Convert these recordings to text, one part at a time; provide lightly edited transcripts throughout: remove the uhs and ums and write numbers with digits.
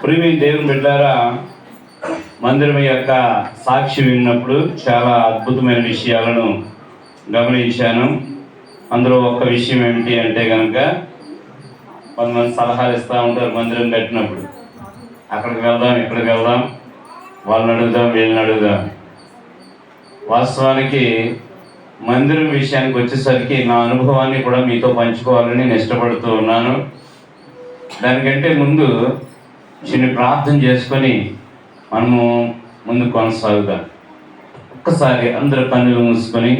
ప్రియమైన దేవుని బిడ్డారా, మందిరం యొక్క సాక్షి విన్నప్పుడు చాలా అద్భుతమైన విషయాలను గమనించాను. అందులో ఒక్క విషయం ఏమిటి అంటే కనుక, కొంతమంది సలహాలు ఇస్తూ ఉంటారు మందిరం కట్టినప్పుడు. అక్కడికి వెళ్దాం, ఇక్కడికి వెళ్దాం, వాళ్ళని అడుగుదాం, వీళ్ళని అడుగుదాం. వాస్తవానికి మందిరం విషయానికి వచ్చేసరికి నా అనుభవాన్ని కూడా మీతో పంచుకోవాలని నేను ఇష్టపడుతూ ఉన్నాను. దానికంటే ముందు చిన్న ప్రార్థన చేసుకొని మనము ముందు కొనసాగుదాం. ఒక్కసారి అందరూ కన్నులు మూసుకొని,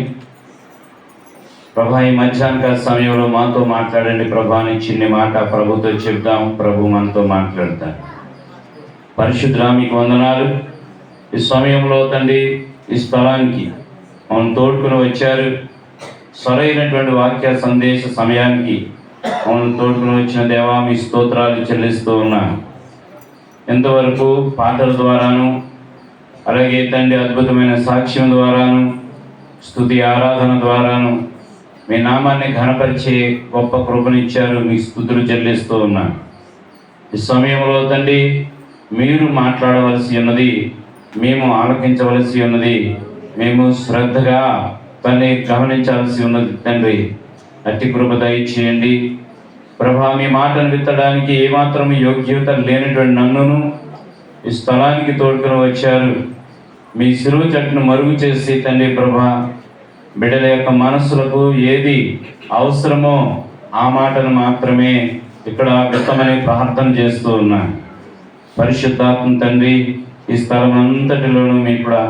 ప్రభా ఈ మధ్యాహ్న సమయంలో మాతో మాట్లాడండి ప్రభా అని చిన్న మాట ప్రభుతో చెప్దాం. ప్రభు మనతో మాట్లాడతాం. పరిశుద్ధుడా, మీకు వందనాలు. ఈ సమయంలో తండ్రి ఈ స్థలానికి మనం తోడుకుని వచ్చారు. సరైనటువంటి వాక్య సందేశ సమయానికి మమ్మల్ని తోడుకుని వచ్చిన దేవా, మీ స్తోత్రాలు చెల్లిస్తూ ఉన్నాను. ఎంతవరకు పాటల ద్వారాను, అలాగే తండ్రి అద్భుతమైన సాక్ష్యం ద్వారాను, స్తుతి ఆరాధన ద్వారాను మీ నామాన్ని ఘనపరిచే గొప్ప కృపనిచ్చారు. మీ స్తుతులు చెల్లిస్తూ ఉన్నాను. ఈ సమయంలో తండ్రి మీరు మాట్లాడవలసి ఉన్నది, మేము ఆలకించవలసి ఉన్నది, మేము శ్రద్ధగా తండ్రి గమనించాల్సి ఉన్నది. తండ్రి అట్టి కృప దయచేయండి ప్రభా. మీ మాటను విత్తడానికి ఏమాత్రం యోగ్యత లేనటువంటి నన్నును ఈ స్థలానికి తోడుకుని వచ్చారు. మీ సిలువ చెట్టును మరుగు చేసి తండ్రి ప్రభా, బిడ్డల యొక్క మనస్సులకు ఏది అవసరమో ఆ మాటను మాత్రమే ఇక్కడ విత్తమని ప్రార్థన చేస్తూ ఉన్నాను. పరిశుద్ధాత్మ తండ్రి ఈ స్థలం అంతటిలోనూ మీకు కూడా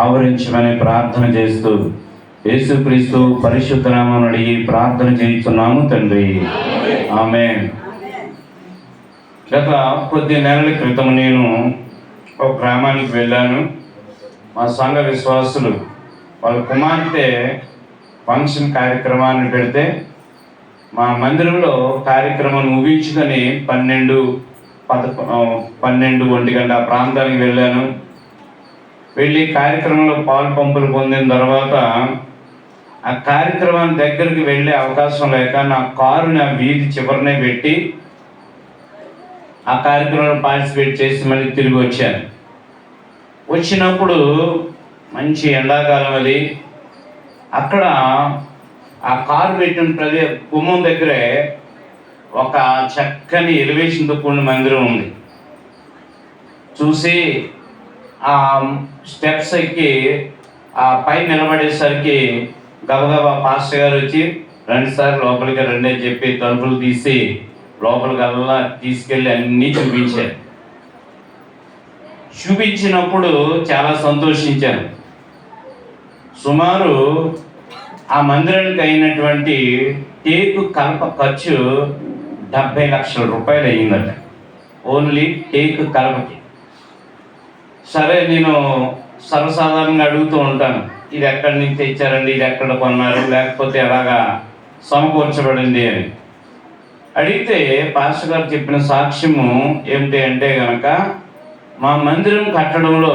ఆవరించమని ప్రార్థన చేస్తూ యేసుక్రీస్తు పరిశుద్ధ నామమున అడిగి ప్రార్థన చేస్తున్నాము తండ్రి, ఆమేన్. గత కొద్ది నెలల క్రితం నేను ఒక గ్రామానికి వెళ్ళాను. మా సంఘ విశ్వాసులు వాళ్ళ కుమార్తె ఫంక్షన్ కార్యక్రమాన్ని పెడితే మా మందిరంలో కార్యక్రమం ముగించుకొని 12-1 గంట ప్రాంతానికి వెళ్ళాను. వెళ్ళి కార్యక్రమంలో పాలు పంపులు పొందిన తర్వాత ఆ కార్యక్రమాన్ని దగ్గరికి వెళ్ళే అవకాశం లేక నా కారుని ఆ వీధి చివరనే పెట్టి ఆ కార్యక్రమంలో పార్టిసిపేట్ చేసి మళ్ళీ తిరిగి వచ్చాను. వచ్చినప్పుడు మంచి ఎండాకాలం అది. అక్కడ ఆ కారు పెట్టిన గుమ్మం దగ్గరే ఒక చక్కని ఎలివేషన్తో కూడిన మందిరం ఉంది. చూసి ఆ స్టెప్స్ ఎక్కి ఆ పై నిలబడేసరికి గబగబా పాస్టర్ గారు వచ్చి, రండి సార్ లోపలికి రండి అని చెప్పి తలుపులు తీసి లోపలికి అలా తీసుకెళ్ళి అన్నీ చూపించారు. చూపించినప్పుడు చాలా సంతోషించాను. సుమారు ఆ మందిరానికి అయినటువంటి టేకు కలప ఖర్చు 70 లక్షల రూపాయలు అయ్యిందట, ఓన్లీ టేకు కలపకి. సరే, నేను సర్వసాధారణంగా అడుగుతూ ఉంటాను, ఇది ఎక్కడి నుంచి తెచ్చారండి, ఇది ఎక్కడ కొన్నారు, లేకపోతే ఎలాగా సమకూర్చబడింది అని అడిగితే పాస్టర్ గారు చెప్పిన సాక్ష్యము ఏమిటి అంటే కనుక, మా మందిరం కట్టడంలో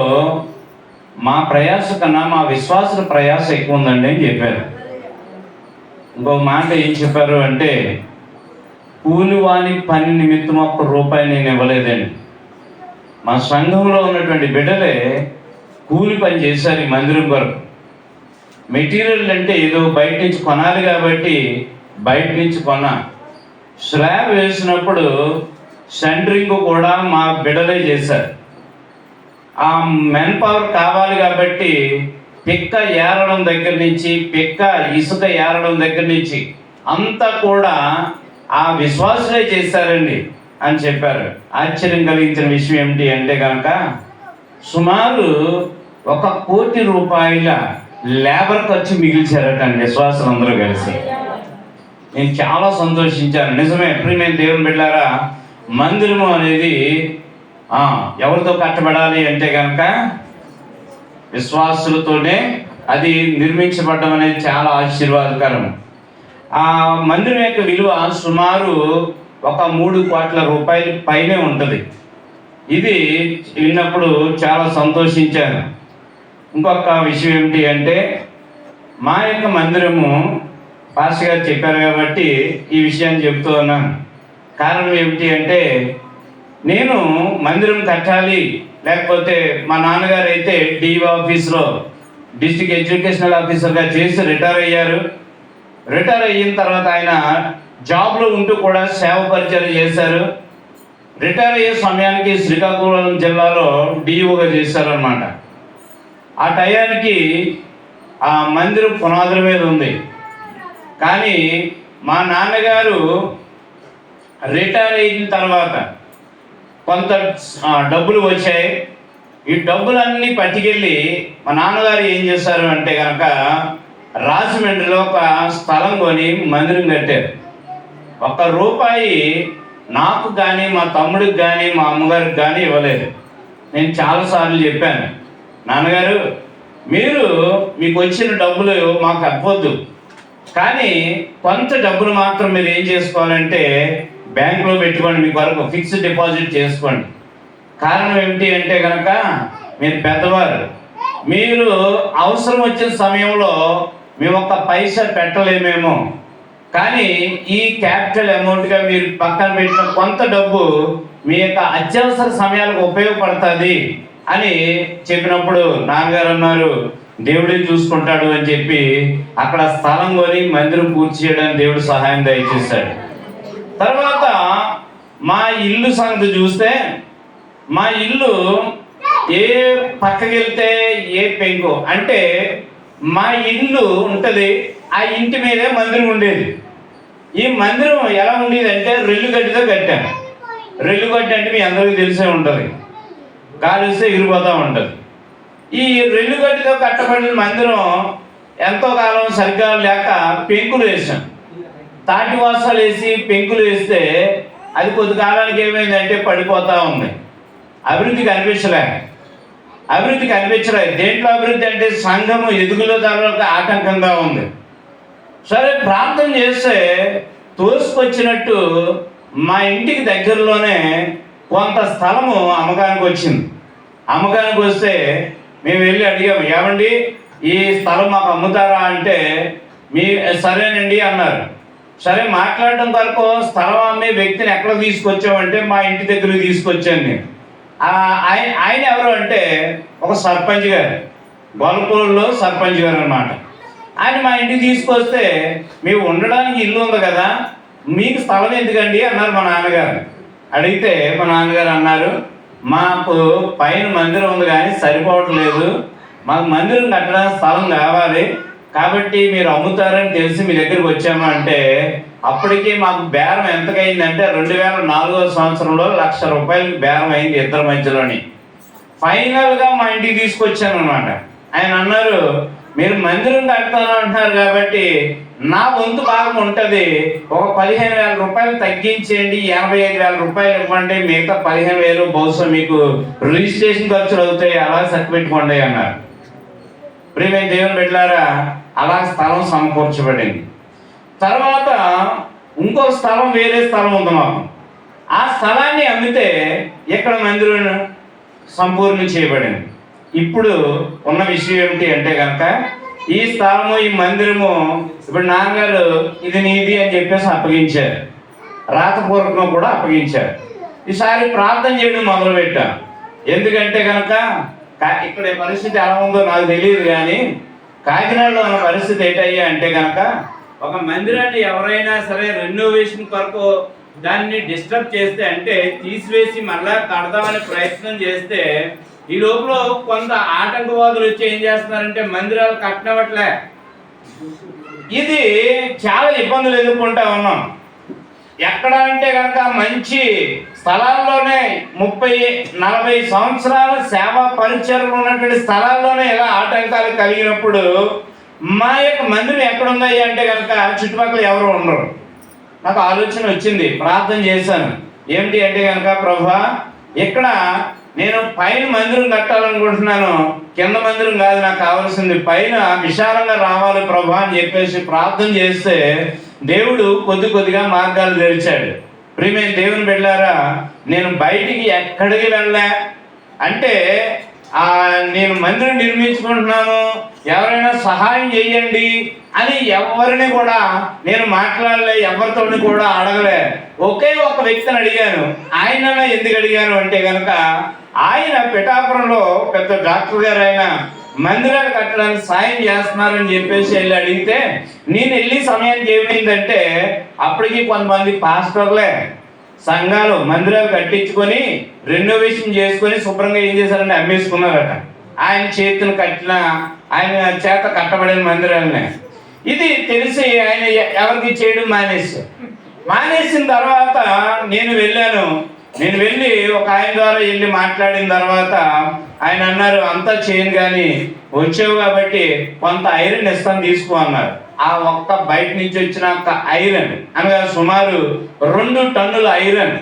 మా ప్రయాస కన్నా మా విశ్వాసుల ప్రయాస ఎక్కువ ఉందండి అని చెప్పారు. ఇంకో మాట ఏం చెప్పారు అంటే, కూలివాని పని నిమిత్తం ₹1 నేను ఇవ్వలేదండి. మా సంఘంలో ఉన్నటువంటి బిడ్డలే కూలి పని చేశారు ఈ మందిరం కొరకు. మెటీరియల్ అంటే ఏదో బయట నుంచి కొనాలి కాబట్టి బయట నుంచి కొన్నా. స్లాబ్ వేసినప్పుడు సెంటరింగ్ కూడా మా బిడ్డలే చేశారు. ఆ మెన్ పవర్ కావాలి కాబట్టి పిక్క ఏరడం దగ్గర నుంచి, పిక్క ఇసుక ఏరడం దగ్గర నుంచి అంతా కూడా ఆ విశ్వాసులే చేశారండి అని చెప్పారు. ఆశ్చర్యం కలిగించిన విషయం ఏమిటి అంటే కనుక, సుమారు ₹1 కోటి లేబర్ ఖర్చు మిగిల్చారట విశ్వాసులు అందరూ కలిసి. నేను చాలా సంతోషించాను. నిజమే ప్రియమైన దేవుని బిడ్డలారా, మందిరము అనేది ఎవరితో కట్టబడాలి అంటే కనుక విశ్వాసులతోనే అది నిర్మించబడడం అనేది చాలా ఆశీర్వాదకరం. ఆ మందిరం యొక్క విలువ సుమారు ₹3 కోట్ల పైనే ఉంటుంది. ఇది విన్నప్పుడు చాలా సంతోషించాను. ఇంకొక విషయం ఏమిటి అంటే, మా యొక్క మందిరము పాస్టర్ గారు చెప్పారు కాబట్టి ఈ విషయాన్ని చెప్తూ ఉన్నాను. కారణం ఏమిటి అంటే, నేను మందిరం కట్టాలి, లేకపోతే మా నాన్నగారు అయితే డిఓ ఆఫీస్లో డిస్ట్రిక్ట్ ఎడ్యుకేషనల్ ఆఫీసర్గా చేసి రిటైర్ అయ్యారు. రిటైర్ అయిన తర్వాత ఆయన జాబ్లో ఉంటూ కూడా సేవ పరిచయం చేశారు. రిటైర్ అయ్యే సమయానికి శ్రీకాకుళం జిల్లాలో డిఓగా చేశారనమాట. ఆ టయానికి ఆ మందిరం పునాదుల మీద ఉంది. కానీ మా నాన్నగారు రిటైర్ అయిన తర్వాత కొంత డబ్బులు వచ్చాయి. ఈ డబ్బులన్నీ పట్టుకెళ్ళి మా నాన్నగారు ఏం చేశారు అంటే కనుక రాజమండ్రిలో ఒక స్థలం కొని మందిరం కట్టారు. ₹1 నాకు కానీ, మా తమ్ముడికి కానీ, మా అమ్మగారికి కానీ ఇవ్వలేదు. నేను చాలాసార్లు చెప్పాను, నాన్నగారు మీకు వచ్చిన డబ్బులు మాకు అవ్వద్దు, కానీ కొంత డబ్బులు మాత్రం మీరు ఏం చేసుకోవాలంటే బ్యాంకులో పెట్టుకోండి, మీకు వరకు ఫిక్స్డ్ డిపాజిట్ చేసుకోండి. కారణం ఏమిటి అంటే కనుక మీరు పెద్దవారు, మీరు అవసరం వచ్చిన సమయంలో మేము ఒక్క పైసా పెట్టలేమేమో, కానీ ఈ క్యాపిటల్ అమౌంట్గా మీరు పక్కన పెట్టిన కొంత డబ్బు మీ యొక్క అత్యవసర సమయాలకు ఉపయోగపడుతుంది అని చెప్పినప్పుడు నాన్నగారు అన్నారు, దేవుడే చూసుకుంటాడు అని చెప్పి అక్కడ స్థలం కొని మందిరం పూర్తి చేయడానికి దేవుడు సహాయం దయచేశాడు. తర్వాత మా ఇల్లు సంగతి చూస్తే, మా ఇల్లు ఏ పక్కకి వెళ్తే ఏ పెంకు అంటే మా ఇల్లు ఉంటుంది, ఆ ఇంటి మీదే మందిరం ఉండేది. ఈ మందిరం ఎలా ఉండేది అంటే రెల్లుగడ్డితో కట్టాను. రెల్లుగడ్డి అంటే మీ అందరికీ తెలిసే ఉంటుంది, గాలిస్తే ఎగిరిపోతూ ఉంటుంది. ఈ రెల్లుగడ్డితో కట్టబడిన మందిరం ఎంతో కాలం సరిగ్గా లేక పెంకులు వేసాం. తాటి వాసాలు వేసి పెంకులు వేస్తే అది కొద్ది కాలానికి ఏమైందంటే పడిపోతూ ఉంది. అభివృద్ధి కనిపించలేదు. దేంట్లో అభివృద్ధి అంటే సంఘము ఎదుగులో తర్వాత ఆటంకంగా ఉంది. సరే ప్రార్థన చేస్తే తోసుకొచ్చినట్టు మా ఇంటికి దగ్గరలోనే కొంత స్థలము అమ్మకానికి వచ్చింది. అమ్మకానికి వస్తే మేము వెళ్ళి అడిగాము, ఏమండి ఈ స్థలం మాకు అమ్ముతారా అంటే సరేనండి అన్నారు. సరే మాట్లాడడం వరకు స్థలం అమ్మే వ్యక్తిని ఎక్కడ తీసుకొచ్చామంటే మా ఇంటి దగ్గరికి తీసుకొచ్చాను నేను. ఆయన ఎవరు అంటే ఒక సర్పంచ్ గారు, గొల్లపూడిలో సర్పంచ్ గారు అన్నమాట. ఆయన మా ఇంటికి తీసుకొస్తే మేము ఉండడానికి ఇల్లు ఉంది కదా, మీకు స్థలం ఎందుకండి అన్నారు మా నాన్నగారు. అడిగితే మా నాన్నగారు అన్నారు, మాకు పైన మందిరం ఉంది కానీ సరిపోవట్లేదు, మాకు మందిరం కట్టడానికి స్థలం కావాలి, కాబట్టి మీరు అమ్ముతారని తెలిసి మీ దగ్గరికి వచ్చామా అంటే అప్పటికి మాకు బేరం ఎంతకైందంటే 2004వ సంవత్సరంలో ₹1,00,000 బేరం అయింది ఇద్దరి మధ్యలోని. ఫైనల్గా మా ఇంటికి తీసుకొచ్చాను అనమాట. ఆయన అన్నారు, మీరు మందిరం కడతాను అంటున్నారు కాబట్టి నా వంతు భాగం ఉంటుంది, ఒక ₹15,000 తగ్గించేయండి, ₹85,000 ఇవ్వండి, మిగతా 15,000 బహుశా మీకు రిజిస్ట్రేషన్ ఖర్చులు అవుతాయి, అలా సర్టిపెట్టుకోండి అన్నారు. ప్రియమైన దేవుని బిడ్డలారా, అలా స్థలం సమకూర్చబడింది. తర్వాత ఇంకో స్థలం, వేరే స్థలం ఉంది మాకు. ఆ స్థలాన్ని అమ్మితే ఇక్కడ మందిరం సంపూర్ణ చేయబడింది. ఇప్పుడు ఉన్న విషయం ఏమిటి అంటే కనుక ఈ స్థలము, ఈ మందిరము ఇప్పుడు నాన్నగారు ఇది నీది అని చెప్పేసి అప్పగించారు, రాతపూర్వకంగా కూడా అప్పగించారు. ఈసారి ప్రార్థన చేయడం మొదలుపెట్టాం. ఎందుకంటే కనుక ఇక్కడ పరిస్థితి ఎలా ఉందో నాకు తెలియదు, కానీ కాకినాడలో ఉన్న పరిస్థితి ఏంటయ్యా అంటే కనుక ఒక మందిరాన్ని ఎవరైనా సరే రెనోవేషన్ కొరకు దాన్ని డిస్టర్బ్ చేస్తే, అంటే తీసివేసి మళ్ళా కడదామని ప్రయత్నం చేస్తే ఈ లోపల కొంత ఆటంకవాదులు వచ్చి ఏం చేస్తున్నారంటే మందిరాలు కట్టనవట్లే. ఇది చాలా ఇబ్బందులు ఎదుర్కొంటా ఉన్నాం. ఎక్కడ అంటే కనుక మంచి స్థలాల్లోనే 30-40 సంవత్సరాల సేవా పరిచయం ఉన్నటువంటి స్థలాల్లోనే ఇలా ఆటంకాలు కలిగినప్పుడు మా యొక్క మందిరం ఎక్కడుంది అంటే కనుక చుట్టుపక్కల ఎవరు ఉండరు. నాకు ఆలోచన వచ్చింది, ప్రార్థన చేశాను. ఏమిటి అంటే కనుక ప్రభువా, ఇక్కడ నేను పైన మందిరం కట్టాలనుకుంటున్నాను, కింద మందిరం కాదు నాకు కావాల్సింది, పైన విశాలంగా రావాలి ప్రభువా అని చెప్పేసి ప్రార్థన చేస్తే దేవుడు కొద్దిగా మార్గాలు తెరిచాడు. ప్రియమైన దేవుని బిడ్డలారా, నేను బయటికి ఎక్కడికి వెళ్ళా అంటే నేను మందిరం నిర్మించుకుంటున్నాను, ఎవరైనా సహాయం చేయండి అని ఎవరిని కూడా నేను మాట్లాడలే, ఎవరితో కూడా అడగలే. ఒకే ఒక వ్యక్తిని అడిగాను. ఆయన ఎందుకు అడిగాను అంటే కనుక, ఆయన పిఠాపురంలో పెద్ద డాక్టర్ గారు, ఆయన మందిరాలు కట్టడానికి సాయం చేస్తున్నారని చెప్పేసి వెళ్ళి అడిగితే, నేను వెళ్ళి సమయానికి ఏమైందంటే అప్పటికి కొంతమంది పాస్టర్లే సంఘాలు మందిరాలు కట్టించుకొని రెనోవేషన్ చేసుకొని శుభ్రంగా ఏం చేశారంటే అమ్మేసుకున్నారట. ఆయన చేతిని కట్టిన, ఆయన చేత కట్టబడిన మందిరాలనే. ఇది తెలిసి ఆయన ఎవరికి చేయడం మానేసిన తర్వాత నేను వెళ్ళాను. నేను వెళ్ళి ఒక ఆయన ద్వారా వెళ్ళి మాట్లాడిన తర్వాత ఆయన అన్నారు, అంతా చేయను కానీ వచ్చావు కాబట్టి కొంత ఐరన్ ఇస్తాను తీసుకో అన్నారు. ఆ ఒక్క బయట నుంచి వచ్చిన ఒక్క ఐరన్ అనగా సుమారు 2 టన్నుల ఐరన్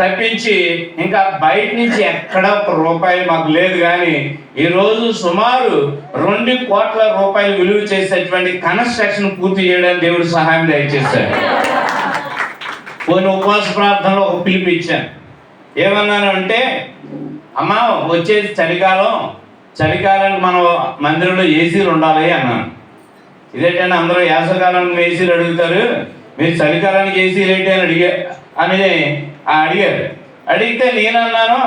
తప్పించి ఇంకా బయట నుంచి ఎక్కడ ₹1 మాకు లేదు. కానీ ఈరోజు సుమారు 2 కోట్ల రూపాయలు విలువ చేసేటువంటి కన్స్ట్రక్షన్ పూర్తి చేయడానికి దేవుడు సహాయం దయచేశాడు. కొన్ని ఉపవాస ప్రార్థనలో ఒక పిలుపు ఇచ్చాను. ఏమన్నాను అంటే, అమ్మ వచ్చేది చలికాలానికి మన మందిరంలో ఏసీలు ఉండాలి అన్నాను. ఇదేంటంటే అందరూ వేసవకాలానికి ఏసీలు అడుగుతారు, మీరు చలికాలానికి ఏసీలు ఏంటి అని అడిగారు. అడిగితే నేనన్నాను,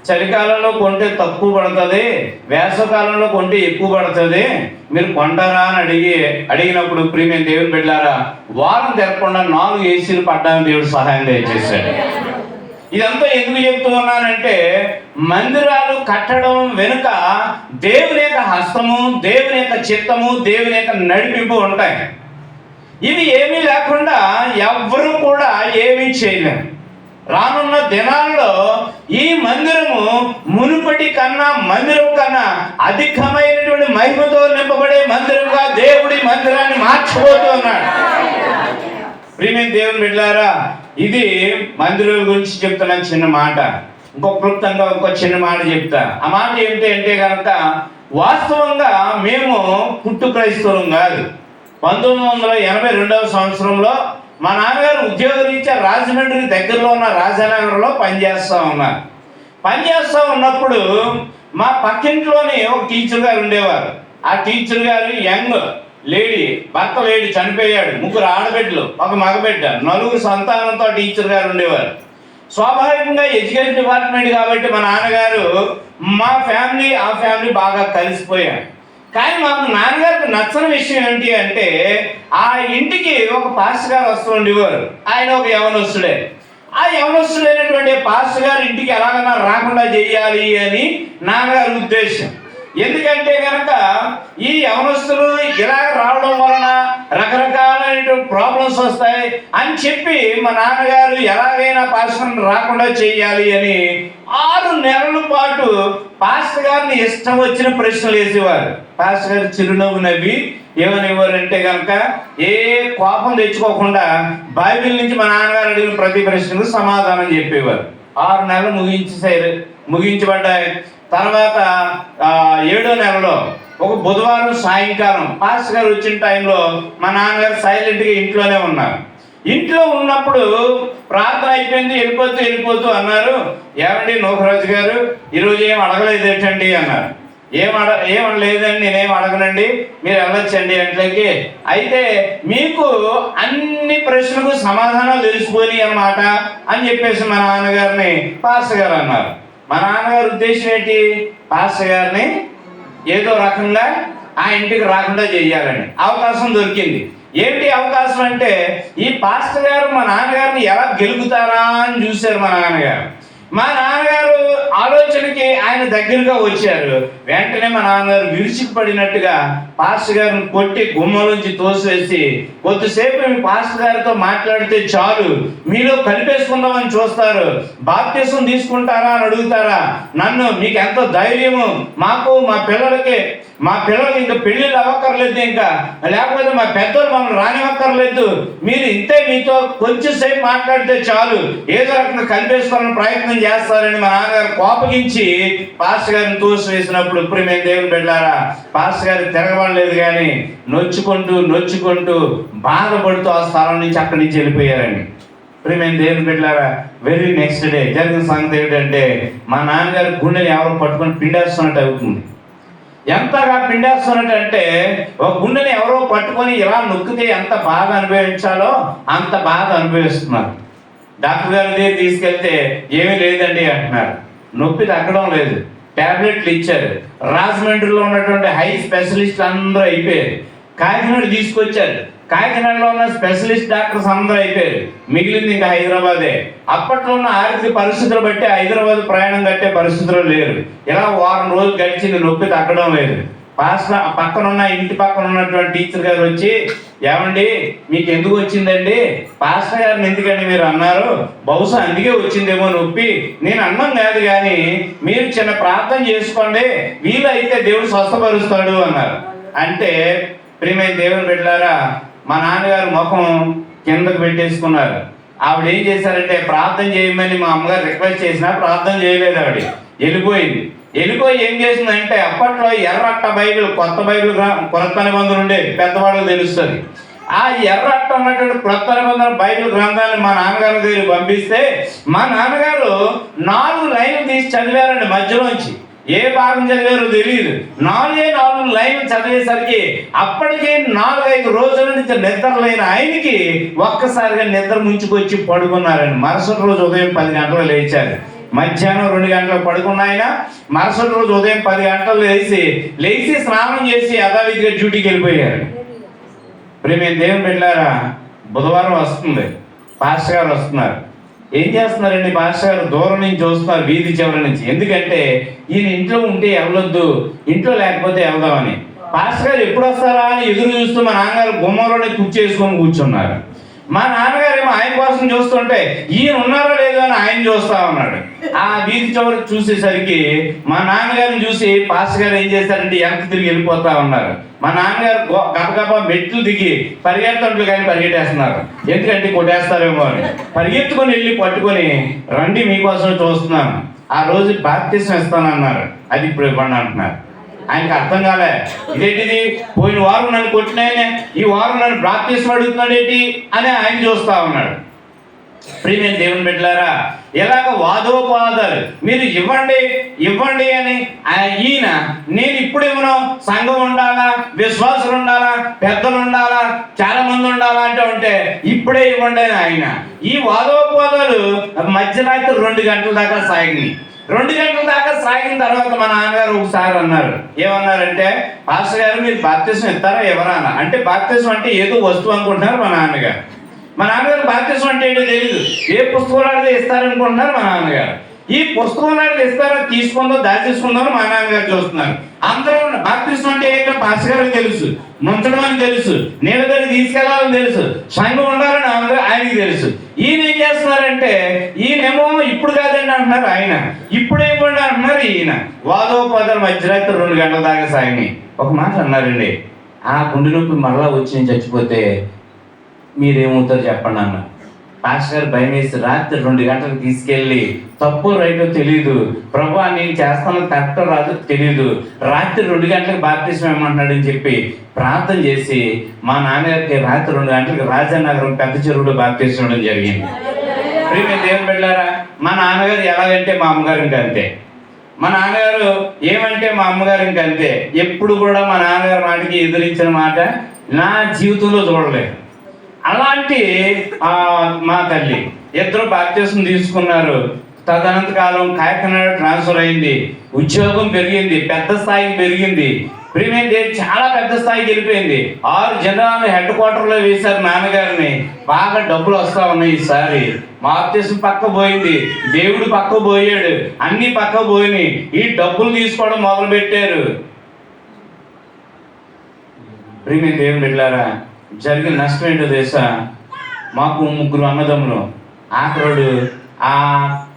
చలికాలంలో కొంటే తక్కువ పడుతుంది, వేసవకాలంలో కొంటే ఎక్కువ పడుతుంది, మీరు కొంటారా అని అడిగినప్పుడు ప్రియమైన దేవుని బిడ్డలారా, వారం తిరగకుండా 4 ఏసీలు పడ్డానికి దేవుడు సహాయం దయచేశాడు. ఇదంతా ఎందుకు చెప్తూ ఉన్నానంటే, మందిరాలు కట్టడం వెనుక దేవుని యొక్క హస్తము, దేవుని యొక్క చిత్తము, దేవుని యొక్క నడిపింపు ఉంటాయి. ఇవి ఏమీ లేకుండా ఎవ్వరూ కూడా ఏమీ చేయలేరు. రానున్న దినాల్లో ఈ మందిరము మునుపటి మందిరం కన్నా అధికమైనటువంటి మహిమతో నింపబడే మందిరంగా దేవుడి మందిరాన్ని మార్చిపోతూ ఉన్నాడు. ప్రియమైన దేవుని బిడ్డలారా, ఇది మందిరం గురించి చెప్తున్న చిన్న మాట. క్లుప్తంగా ఇంకో చిన్న మాట చెప్తా. ఆ మాట ఏమిటి అంటే కనుక, వాస్తవంగా మేము పుట్టు క్రైస్తవం కాదు. 1982వ సంవత్సరంలో మా నాన్నగారు ఉద్యోగరీత్యా రాజమండ్రి దగ్గరలో ఉన్న రాజనగర్లో పనిచేస్తూ ఉన్నప్పుడు మా పక్కింట్లోనే ఒక టీచర్ గారు ఉండేవారు. ఆ టీచర్ గారు యంగ్ లేడీ, భర్త లేడీ చనిపోయాడు, 3 ఆడబిడ్డలు, 1 మగబిడ్డ, 4 సంతానంతో టీచర్ గారు ఉండేవారు. స్వాభావికంగా ఎడ్యుకేషన్ డిపార్ట్మెంట్ కాబట్టి మా నాన్నగారు మా ఫ్యామిలీ ఆ ఫ్యామిలీ బాగా కలిసిపోయారు. కానీ మాకు నాన్నగారికి నచ్చని విషయం ఏంటి అంటే, ఆ ఇంటికి ఒక పాస్టర్ గారు వస్తూ ఉండేవారు. ఆయన ఒక యవనస్తుడే. ఆ యవనస్తుడైనటువంటి పాస్టర్ గారు ఇంటికి ఎలాగైనా రాకుండా చేయాలి అని నాన్నగారి ఉద్దేశం. ఎందుకంటే కనుక ఈ యవనస్తులు ఇలా రావడం వలన రకరకాలైనటువంటి ప్రాబ్లమ్స్ వస్తాయి అని చెప్పి మా నాన్నగారు ఎలాగైనా పాస్టర్ రాకుండా చేయాలి అని 6 నెలల పాటు పాస్టర్ గారిని ఇష్టం వచ్చిన ప్రశ్నలు వేసేవారు. పాస్టర్ గారు చిరునవ్వు నవ్వి ఏమనివ్వరంటే కనుక, ఏ కోపం తెచ్చుకోకుండా బైబిల్ నుంచి మా నాన్నగారు అడిగిన ప్రతి ప్రశ్నకు సమాధానం చెప్పేవారు. 6 నెలలు ముగించబడ్డాయి. తర్వాత 7వ నెలలో ఒక బుధవారం సాయంకాలం పాస్టర్ గారు వచ్చిన టైంలో మా నాన్నగారు సైలెంట్గా ఇంట్లోనే ఉన్నారు. ఇంట్లో ఉన్నప్పుడు ప్రార్థన అయిపోయింది, వెళ్ళిపోతూ అన్నారు, ఏమండి నూకరాజు గారు ఈరోజు ఏం అడగలేదు ఏంటండి అన్నారు. ఏమనలేదండి, నేనేం అడగనండి, మీరు వెళ్ళొచ్చండి అంట్లోకి. అయితే మీకు అన్ని ప్రశ్నలకు సమాధానాలు తెలిసిపోయి అన్నమాట అని చెప్పేసి మా నాన్నగారిని పాస్టర్ గారు అన్నారు. మా నాన్నగారి ఉద్దేశం ఏంటి? పాస్టర్ గారిని ఏదో రకంగా ఆ ఇంటికి రాకుండా చేయాలని అవకాశం దొరికింది. ఏంటి అవకాశం అంటే, ఈ పాస్టర్ గారు మా నాన్నగారిని ఎలా గెలుపుతారా అని చూశారు. మా నాన్నగారు ఆలోచనకి ఆయన దగ్గరగా వచ్చారు. వెంటనే మా నాన్నగారు విరుచుకుపడినట్టుగా పాస్టర్ గారిని కొట్టి గుమ్మలోంచి తోసివేసి, కొద్దిసేపు మీ పాస్టర్ గారితో మాట్లాడితే చాలు, మీలో కలిపేసుకుందామని చూస్తారు, బాప్తిసం తీసుకుంటారా అని అడుగుతారా, నన్ను మీకు ఎంతో ధైర్యము, మాకు మా పిల్లలకి ఇంకా పెళ్ళిళ్ళు అవ్వక్కర్లేదు, ఇంకా లేకపోతే మా పెద్దలు మమ్మల్ని రానివ్వక్కర్లేదు, మీరు ఇంతే, మీతో కొంచెం సేపు మాట్లాడితే చాలు, ఏదో రకంగా కలిపేసుకోవాలని ప్రయత్నం చేస్తారని మా నాన్నగారు కోపగించి పాస్టర్ గారిని తోసివేసినప్పుడు ప్రియమైన దేవుని బిడ్డలారా, పాస్టర్ గారు తిరగబడలేదు కానీ నొచ్చుకుంటూ బాధపడుతూ ఆ స్థలం నుంచి అక్కడి నుంచి వెళ్ళిపోయారండి. ప్రియమైన దేవుని బిడ్డలారా, వెరీ నెక్స్ట్ డే జరిగిన సంగతి ఏమిటంటే మా నాన్నగారి గుండెని ఎవరు పట్టుకొని పిండేస్తున్నట్టు అవుతుంది. ఎంతగా పిండేస్తున్నట్టు అంటే ఒక గుండెని ఎవరో పట్టుకొని ఇలా నొక్కితే ఎంత బాధ అనుభవించాలో అంత బాధ అనుభవిస్తున్నారు. డాక్టర్ గారి దగ్గర తీసుకెళ్తే ఏమీ లేదండి అంటున్నారు. నొప్పి తగ్గడం లేదు. ట్యాబ్లెట్లు ఇచ్చారు. రాజమండ్రిలో ఉన్నటువంటి హై స్పెషలిస్ట్ అందరూ అయిపోయారు. కాకినాడ తీసుకొచ్చారు. కాకినాడలో ఉన్న స్పెషలిస్ట్ డాక్టర్స్ అందరూ అయిపోయారు. మిగిలింది ఇంకా హైదరాబాదే. అప్పట్లో ఉన్న ఆర్థిక పరిస్థితులు బట్టి హైదరాబాద్ ప్రయాణం కట్టే పరిస్థితులు లేరు. ఇలా వారం రోజులు గడిచింది, నొప్పి తగ్గడం లేదు. ఇంటి పక్కన ఉన్నటువంటి టీచర్ గారు వచ్చి, ఏమండి మీకు ఎందుకు వచ్చిందండి? పాస్టర్ గారిని ఎందుకండి మీరు అన్నారు? బహుశా అందుకే వచ్చిందేమో నొప్పి. నేను అన్నం కాదు, కానీ మీరు చిన్న ప్రార్థన చేసుకోండి, వీలైతే దేవుడు స్వస్థపరుస్తాడు అన్నారు. అంటే ప్రియమైన దేవుని బిడ్డలారా, మా నాన్నగారు ముఖం కిందకు పెట్టేసుకున్నారు. ఆవిడ ఏం చేశారంటే ప్రార్థన చేయమని మా అమ్మగారు రిక్వెస్ట్ చేసినా ప్రార్థన చేయలేదు. ఆవిడ వెళ్ళిపోయి ఏం చేసిందంటే, అప్పట్లో ఎర్రట్ట బైబిల్, కొత్త బైబిల్ కొత్త నిబంధన ఉండేది, పెద్దవాళ్ళకి తెలుస్తుంది. ఆ ఎర్రట్ట ఉన్నటువంటి కొత్త నిబంధన బైబిల్ గ్రంథాన్ని మా నాన్నగారి దగ్గర పంపిస్తే మా నాన్నగారు 4 లైన్లు తీసి చదివారండి. మధ్యలోంచి ఏ భాగం చదివారో తెలియదు. 4 లైన్లు చదివేసరికి అప్పటికే 4-5 రోజుల నుంచి నిద్ర లేని ఆయనకి ఒక్కసారిగా నిద్ర ముంచుకొచ్చి పడుకున్నారండి. మరుసటి రోజు ఉదయం 10 గంటలు లేచారు. మధ్యాహ్నం 2 గంటలకు పడుకున్న ఆయన మరుసటి రోజు ఉదయం 10 గంటలు లేచి స్నానం చేసి యథావిధిగా డ్యూటీకి వెళ్ళిపోయారు. ప్రియమైన దేవుని బిడ్డలారా, బుధవారం వస్తుంది, పాస్టర్ గారు వస్తున్నారు. ఏం చేస్తున్నారండి? పాస్టర్ గారు దూరం నుంచి చూస్తున్నారు, వీధి చివరి నుంచి. ఎందుకంటే ఈయన ఇంట్లో ఉంటే వెళ్ళొద్దు, ఇంట్లో లేకపోతే వెళ్దామని. పాస్టర్ గారు ఎప్పుడు వస్తారా అని ఎదురు చూస్తూ మా నాన్నగారు గుమ్మంలోనే కూర్చేసుకొని కూర్చున్నారు. మా నాన్నగారు ఏమో ఆయన కోసం చూస్తుంటే ఈయన ఉన్నారో లేదో అని ఆయన చూస్తా ఉన్నాడు. ఆ వీధి చివరికి చూసేసరికి మా నాన్నగారిని చూసి పాస్టర్ గారు ఏం చేశారంటే వెనక్కి తిరిగి వెళ్ళిపోతా ఉన్నారు. మా నాన్నగారు గబగబా మెట్లు దిగి పరిగెత్తంట్లు కానీ పరిగెట్టేస్తున్నారు. ఎందుకంటే కొట్టేస్తారేమో అని పరిగెత్తుకొని వెళ్ళి పట్టుకొని, రండి మీకోసం చూస్తున్నాను, ఆ రోజు బాప్తిసం ఇస్తానన్నారు, అది ఇప్పుడు ఇవ్వండి అంటున్నారు. ఆయనకు అర్థం కాలే, ఇదేంటిది, పోయిన వారం నన్ను కొట్టినాయనే, ఈ వారం నన్ను బాప్తిసం అడుగుతున్నాడు ఏంటి అని ఆయన చూస్తా ఉన్నాడు. ప్రియమైన దేవుని బిడ్డలారా, ఎలాగ వాదోపవాదాలు, మీరు ఇవ్వండి అని ఈయన, నేను ఇప్పుడు ఇవ్వను, సంఘం ఉండాలా, విశ్వాసులు ఉండాలా, పెద్దలు ఉండాలా, చాలా మంది ఉండాలా ఉంటే ఇప్పుడే ఇవ్వండి అని ఆయన. ఈ వాదోపవాదాలు మధ్యరాత్రి 2 గంటల దాకా సాగినాయి. 2 గంటల దాకా సాగిన తర్వాత మా నాన్నగారు ఒకసారి అన్నారు. ఏమన్నారంటే, పాస్టర్ గారు మీరు బాప్తిసం ఇస్తారా ఎవరా అన్న. అంటే బాప్తిసం అంటే ఏదో వస్తువు అనుకుంటున్నారు మా నాన్నగారు. బాప్తిసం అంటే ఏంటో తెలియదు. ఏ పుస్తకాలు ఇస్తారనుకుంటున్నారు మా నాన్నగారు. ఈ పుస్తకాలు ఇస్తారో తీసుకుందో దాచేసుకుందో మా నాన్నగారు చూస్తున్నారు. అందరూ బాప్తిసం అంటే ఏంటో పాస్టర్ గారికి తెలుసు, ముంచడం అని తెలుసు, నీళ్ళ దగ్గర తీసుకెళ్లాలని తెలుసు, సంఘం ఉండాలని ఆయనకి తెలుసు. ఈయన ఏం చేస్తున్నారంటే, ఈయనేమో ఇప్పుడు కాదండి అంటున్నారు, ఆయన ఇప్పుడు ఇవ్వండి అంటున్నారు. ఈయన వాదోపవాదాలు మధ్యరాత్రి 2 గంటల దాకా సాగినాయి. ఒక మాట అన్నారండి, ఆ గుండె నొప్పి మరలా వచ్చి నేను చచ్చిపోతే మీరేమవుతారు చెప్పండి అన్న. పాస్టర్ గారు భయం వేసి రాత్రి 2 గంటలకు తీసుకెళ్ళి, తప్పు రైటో తెలియదు ప్రభు, నేను చేస్తాను కరెక్టో రాదో తెలియదు, రాత్రి 2 గంటలకు బాప్తిసం ఏమంటున్నాడని చెప్పి ప్రార్థన చేసి మా నాన్నగారికి రాత్రి 2 గంటలకు రాజానగరం పెద్ద చెరువులో బాప్తిసం ఇవ్వడం జరిగింది. ప్రియమైన దేవుని బిడ్డలారా, మా నాన్నగారు ఎలాగంటే మా అమ్మగారు ఇంకా అంతే. మా నాన్నగారు ఏమంటే మా అమ్మగారు ఇంకా అంతే. ఎప్పుడు కూడా మా నాన్నగారి మాటకి ఎదురించిన మాట నా జీవితంలో చూడలేదు. అలాంటి మా తల్లి ఇద్దరు బాప్తిసం తీసుకున్నారు. తదనంతకాలం కాకినాడ ట్రాన్స్ఫర్ అయింది, ఉద్యోగం పెరిగింది, పెద్ద స్థాయికి పెరిగింది. ప్రీమియం చాలా పెద్ద స్థాయికి వెళ్ళిపోయింది. 6 జిల్లాలు హెడ్ క్వార్టర్లో వేశారు నాన్నగారిని. బాగా డబ్బులు వస్తా ఉన్నాయి. ఈసారి బాప్తిసం పక్క పోయింది, దేవుడు పక్క పోయాడు, అన్ని పక్క పోయినాయి. ఈ డబ్బులు తీసుకోవడం మొదలు పెట్టారు. ప్రీమియం దేవుని బిడ్డలారా, జరిగిన నష్టం ఏంటో తెలుసా? మాకు 3 అన్నదమ్ములు. ఆఖరుడు ఆ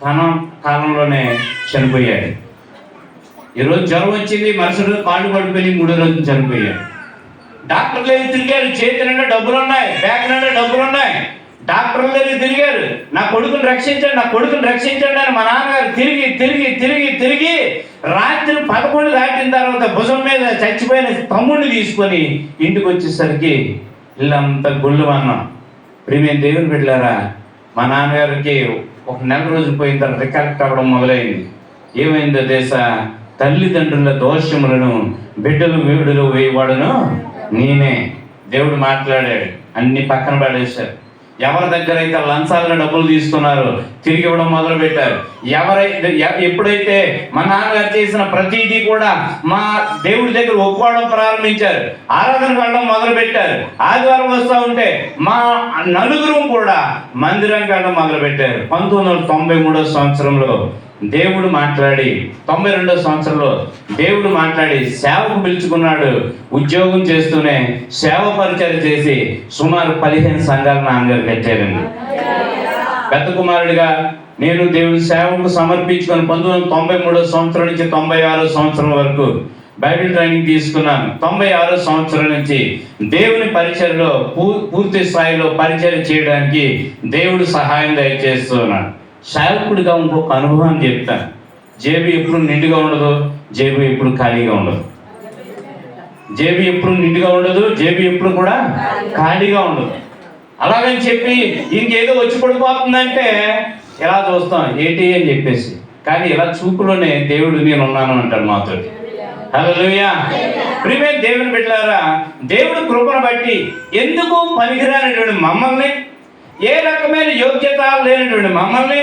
తన కాలంలోనే చనిపోయాడు. ఈరోజు జ్వరం వచ్చింది, మరుసటి రోజు కాళ్ళు పడిపోయి 3వ రోజు చనిపోయాడు. డాక్టర్లు దగ్గర తిరిగారు, చేతి నిండా డబ్బులు ఉన్నాయి, బ్యాగ్ నిండా డబ్బులు ఉన్నాయి. డాక్టర్ల దగ్గర తిరిగారు, నా కొడుకుని రక్షించండి అని. మా నాన్నగారు తిరిగి రాత్రి 11 దాటిన తర్వాత భుజం మీద చచ్చిపోయిన తమ్ముడిని తీసుకొని ఇంటికి వచ్చేసరికి ఇల్లంతా గుళ్ళు అన్నాం. ప్రియమైన దేవుని బిడ్డలారా, మా నాన్నగారికి ఒక నెల రోజులు పోయిన తర్వాత రికలెక్ట్ అవ్వడం మొదలైంది. ఏమైందో తెలుసా? తల్లిదండ్రుల దోషములను బిడ్డలు వీడులు వేయవాడును నేనే. దేవుడు మాట్లాడాడు, అన్ని పక్కన పడేశారు. ఎవరి దగ్గర అయితే లంచాలను డబ్బులు తీసుకున్నారో తిరిగి ఇవ్వడం మొదలు పెట్టారు. ఎప్పుడైతే మా నాన్నగారు చేసిన ప్రతిదీ కూడా మా దేవుడి దగ్గర ఒప్పుకోవడం ప్రారంభించారు, ఆరాధనకు వెళ్ళడం మొదలు పెట్టారు. ఆదివారం వస్తూ ఉంటే మా నలుగురు కూడా మందిరానికి వెళ్ళడం మొదలు పెట్టారు. 1993 సంవత్సరంలో దేవుడు మాట్లాడి, 92 సంవత్సరంలో దేవుడు మాట్లాడి సేవకు పిలుచుకున్నాడు. ఉద్యోగం చేస్తూనే సేవ పరిచయం చేసి సుమారు 15 సంఘాలు నాన్నగారు కట్టారండి. పెద్ద కుమారుడిగా నేను దేవుడి సేవకు సమర్పించుకొని 1993 సంవత్సరం నుంచి 96 సంవత్సరం వరకు బైబిల్ ట్రైనింగ్ తీసుకున్నాను. 96 సంవత్సరం నుంచి దేవుని పరిచయలో పూర్తి స్థాయిలో పరిచయం చేయడానికి దేవుడు సహాయం దయచేస్తున్నాడు. సేవకుడిగా ఇంకొక అనుభవం చెప్తాను. జేబు ఎప్పుడు నిండుగా ఉండదు, జేబు ఎప్పుడు ఖాళీగా ఉండదు. జేబు ఎప్పుడు నిండుగా ఉండదు, జేబు ఎప్పుడు కూడా ఖాళీగా ఉండదు. అలాగని చెప్పి ఇంకేదో వచ్చి పడిపోతుందంటే ఎలా చూస్తాం ఏంటి అని చెప్పేసి, కానీ ఇలా చూపులోనే దేవుడు నేను ఉన్నాను అంటాడు మాతో. హల్లెలూయా. ప్రియమైన దేవుని బిడ్డలారా, దేవుడు కృపను బట్టి ఎందుకు పనికిరానటువంటి మమ్మల్ని, ఏ రకమైన యోగ్యత లేనటువంటి మమ్మల్ని,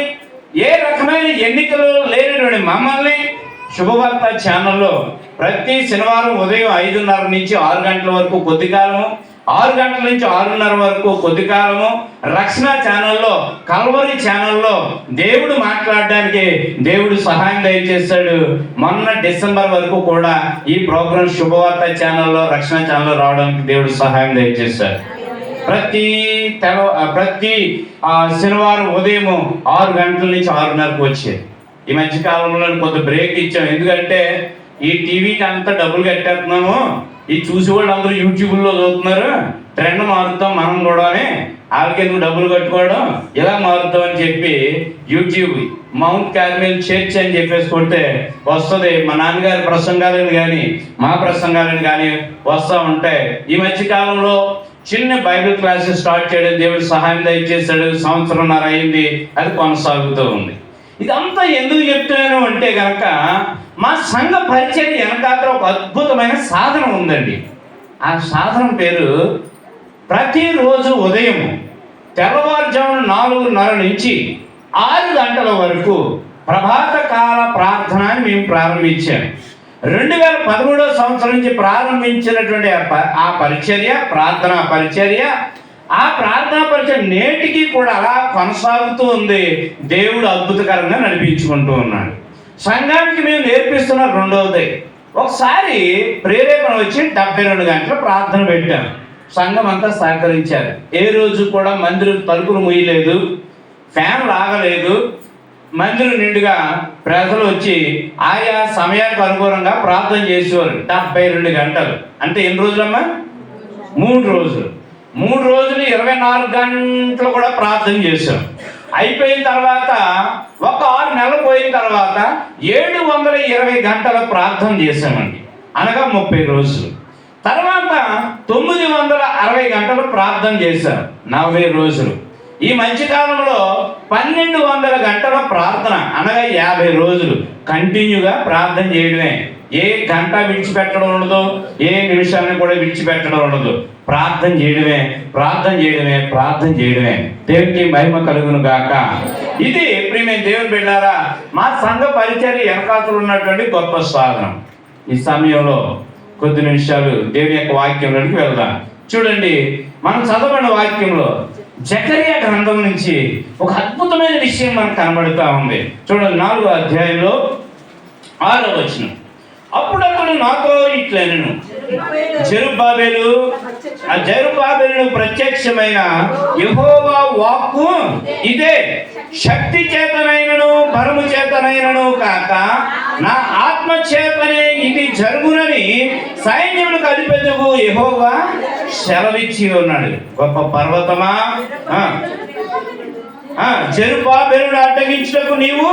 ఏ రకమైన ఎన్నికలు లేనటువంటి మమ్మల్ని శుభవార్త ఛానల్లో ప్రతి శనివారం ఉదయం 5:30 నుంచి 6 గంటల వరకు కొద్ది కాలము, 6 గంటల నుంచి 6:30 వరకు కొద్ది కాలము రక్షణ ఛానల్లో, కల్వరి ఛానల్లో దేవుడు మాట్లాడడానికి దేవుడు సహాయం దయచేస్తాడు. మొన్న డిసెంబర్ వరకు కూడా ఈ ప్రోగ్రాం శుభవార్త ఛానల్లో, రక్షణ ఛానల్లో రావడానికి దేవుడు సహాయం దయచేస్తాడు. ప్రతి శనివారం ఉదయం 6 గంటల నుంచి 6:30కు వచ్చేది. ఈ మధ్య కాలంలో కొంత బ్రేక్ ఇచ్చాం, ఎందుకంటే ఈ టీవీకి అంతా డబ్బులు కట్టేస్తున్నాము, ఈ చూసి వాళ్ళు అందరూ యూట్యూబ్లో చూస్తున్నారు, ట్రెండ్ మారుతాం మనం కూడా అని, వాళ్ళకి ఎందుకు డబ్బులు కట్టుకోవడం, ఇలా మారుతాం అని చెప్పి యూట్యూబ్ మౌంట్ కార్మెల్ చర్చ్ అని చెప్పేసి కొడితే వస్తుంది. మా నాన్నగారి ప్రసంగాలను కానీ మా ప్రసంగాలను కానీ వస్తూ ఉంటాయి. ఈ మధ్య కాలంలో చిన్న బైబిల్ క్లాసెస్ స్టార్ట్ చేయడం దేవుడు సహాయం దయచేశాడు. 1.5 సంవత్సరం అయింది, అది కొనసాగుతూ ఉంది. ఇదంతా ఎందుకు చెప్తున్నాను అంటే కనుక మా సంఘ పరిచయం వెనకాల ఒక అద్భుతమైన సాధన ఉందండి. ఆ సాధన పేరు ప్రతిరోజు ఉదయం తెల్లవారుజామున 4:30 నుంచి 6 గంటల వరకు ప్రభాత కాల ప్రార్థన అని మేము ప్రారంభించాము. 2013 సంవత్సరం నుంచి ప్రారంభించినటువంటి ఆ పరిచర్య, ప్రార్థనా పరిచర్య, ఆ ప్రార్థనా పరిచర్య నేటికి కూడా అలా కొనసాగుతూ ఉంది. దేవుడు అద్భుతకరంగా నడిపించుకుంటూ ఉన్నాడు. సంఘానికి మేము నేర్పిస్తున్న రెండవది, ఒకసారి ప్రేరేపణ వచ్చి 72 గంటల ప్రార్థన పెట్టాం. సంఘం అంతా సహకరించారు. ఏ రోజు కూడా మందిరం తలుపులు మూయలేదు, ఫ్యాన్ లాగలేదు. మందిరం నిండుగా ప్రజలు వచ్చి ఆయా సమయానికి అనుగుణంగా ప్రార్థన చేసేవారు. 72 గంటలు అంటే ఎన్ని రోజులమ్మా? 3 రోజులు. 3 రోజులు 24 గంటలు కూడా ప్రార్థన చేశాం. అయిపోయిన తర్వాత ఒక 6 నెలలు పోయిన తర్వాత 720 గంటల ప్రార్థన చేశామండి, అనగా 30 రోజులు. తర్వాత 960 గంటలు ప్రార్థన చేశాం, 40 రోజులు. ఈ మధ్యకాలంలో 1200 గంటల ప్రార్థన, అనగా 50 రోజులు కంటిన్యూగా ప్రార్థన చేయడమే. ఏ గంట విడిచిపెట్టడం ఉండదు, ఏ నిమిషాన్ని కూడా విడిచిపెట్టడం ఉండదు. ప్రార్థన చేయడమే, ప్రార్థన చేయడమే, ప్రార్థన చేయడమే. దేవునికి మహిమ కలుగును గాక. ఇది ప్రియమైన దేవుని బిడ్డలారా, మా సంఘ పరిచర్య వెనకాతలు ఉన్నటువంటి గొప్ప సాధనం. ఈ సమయంలో కొద్ది నిమిషాలు దేవుని యొక్క వాక్యంలోకి వెళ్దాం. చూడండి, మనం చదవబడిన వాక్యంలో జకరియా గ్రంథం నుంచి ఒక అద్భుతమైన విషయం మనకు కనబడుతూ ఉంది. చూడండి, 4వ అధ్యాయంలో 6వ వచనం. అప్పుడు అతడు నాతో ఇట్లనెను, జెరుబ్బాబెలును ప్రత్యక్షమైన యెహోవా వాక్కు ఇదే, శక్తి చేతనైనను బలము చేతనైనను కాక నా ఆత్మ చేతనే ఇది జరుగునని సైన్యములకు అధిపతియగు యెహోవా సెలవిచ్చి ఉన్నాడు. గొప్ప పర్వతమా, జెరుబ్బాబెలును అడ్డగించుటకు నీవు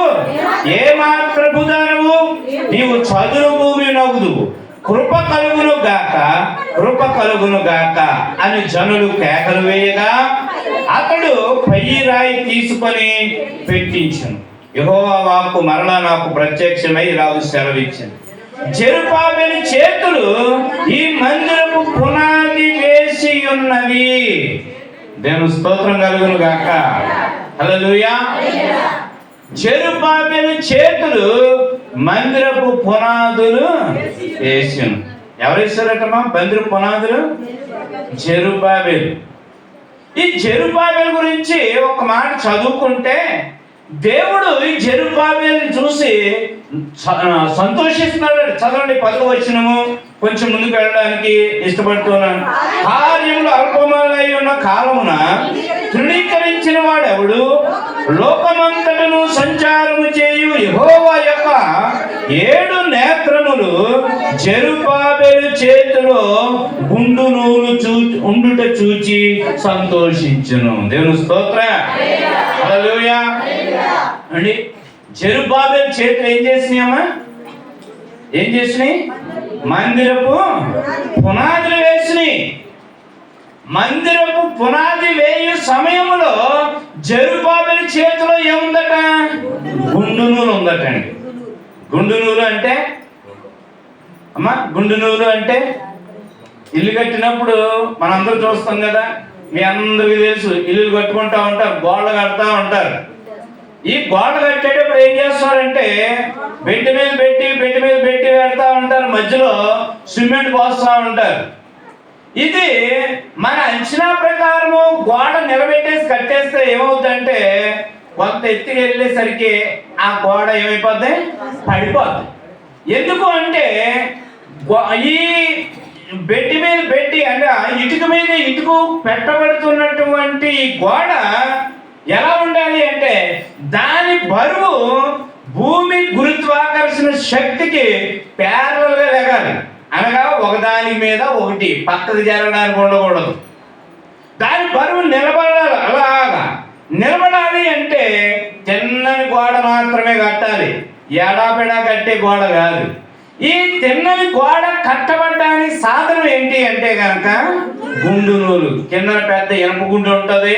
ఏమాత్రపు దానవు, నీవు చదును భూమి నగుదువు, కృప కలుగును గాక, కృప కలుగును గాక అని జనులు కేకలు వేయగా అతడు పై రాయి తీసుకొని పెట్టించను. యెహోవా వాక్కు మరలా నాకు ప్రత్యక్షమై ఇలాగ సెలవిచ్చింది, జెరుబ్బాబెలు చేతులు ఈ మందిరపు పునాది వేసి ఉన్నవి. దేవుని స్తోత్రం కలుగును గాక. హల్లెలూయా. జెరుబ్బాబెలు చేతులు మందిరపు పునాదులు వేసిను. ఎవరు వేసారటమ్మా మందిర పునాదులు? జెరుబ్బాబెలు. ఈ జెరుబ్బాబెలు గురించి ఒక మాట చదువుకుంటే దేవుడు ఈ జెరుబ్బాబెలు చూసి సంతోషిస్తున్నాడు. చదవండి 10వ వచనము, కొంచెం ముందుకు వెళ్ళడానికి ఇష్టపడుతున్నాను. కార్యములు అల్పములై ఉన్న కాలమున తృణీకరించిన వాడెవడు? లోకమంతటను సంచారము చేయు యెహోవా యొక్క 7 నేత్రములు జెరుబ్బాబెలు చేతిలో గుండు నూలు ఉండుట చూచి సంతోషించును. దేవుని స్తోత్రం. హల్లెలూయా. అండి, జెరుబ్బాబెలు చేతులు ఏం చేసినాయమ్మా? ఏం చేసినాయి? మందిరపు పునాదులు వేసినాయి. మందిరపు పునాది వేయు సమయంలో జెరుబ్బాబెలు చేతిలో ఏముందట? గుండు నూలు ఉందట అండి. గుండు నూలు అంటే అమ్మా, గుండు నూలు అంటే ఇల్లు కట్టినప్పుడు మనందరూ చూస్తాం కదా, మీ అందరికీ తెలుసు. ఇల్లు కట్టుకుంటా ఉంటారు, గోడలు కడతా ఉంటారు. ఈ గోడ కట్టేటప్పుడు ఏం చేస్తారంటే బెడ్ మీద పెట్టి పెడతా ఉంటారు, మధ్యలో సిమెంట్ పోస్తూ ఉంటారు. ఇది మన అంచనా ప్రకారము గోడ నిలబెట్టేసి కట్టేస్తే ఏమవుతుందంటే కొంత ఎత్తుకి వెళ్ళేసరికి ఆ గోడ ఏమైపోద్ది? పడిపోద్ది. ఎందుకు అంటే ఈ బెడ్ మీద పెట్టి అంటే ఇటుక మీద ఇటుకు పెట్టబడుతున్నటువంటి ఈ గోడ ఎలా ఉండాలి అంటే దాని బరువు భూమి గురుత్వాకర్షణ శక్తికి ప్యారలల్గా లెగాలి. అనగా ఒకదాని మీద ఒకటి పక్కకు జరగడానికి ఉండకూడదు. దాని బరువు నిలబడాలి. అలాగా నిలబడాలి అంటే తిన్నని గోడ మాత్రమే కట్టాలి, ఎడాపెడా కట్టే గోడ కాదు. ఈ తిన్నని గోడ కట్టబడ్డానికి సాధనం ఏంటి అంటే కనుక గుండు నూలు. కింద పెద్ద ఇనప గుండు ఉంటుంది,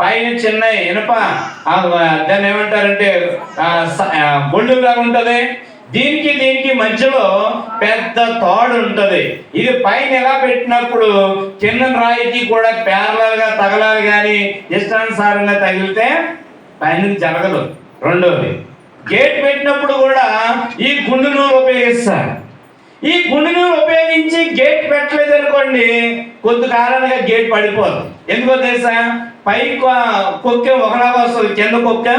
పైన చిన్న ఇనప, దాన్ని ఏమంటారంటే బొళ్ళులాగా ఉంటుంది. దీనికి మధ్యలో పెద్ద తాడు ఉంటుంది. ఇది పైన ఎలా పెట్టినప్పుడు కింద రాయికి కూడా ప్యారలల్ గా తగలాలి, కానీ ఇష్టానుసారంగా తగిలితే పైన జరగదు. రెండోది, గేట్ పెట్టినప్పుడు కూడా ఈ గుండు నూలు ఉపయోగిస్తారు. ఈ గుండు నూలు ఉపయోగించి గేట్ పెట్టలేదు అనుకోండి, కొద్ది కాలంగా గేట్ పడిపోదు. ఎందుకో తెలుసా? పై కొక్కె ఒకలాగా వస్తుంది, కింద కొక్కె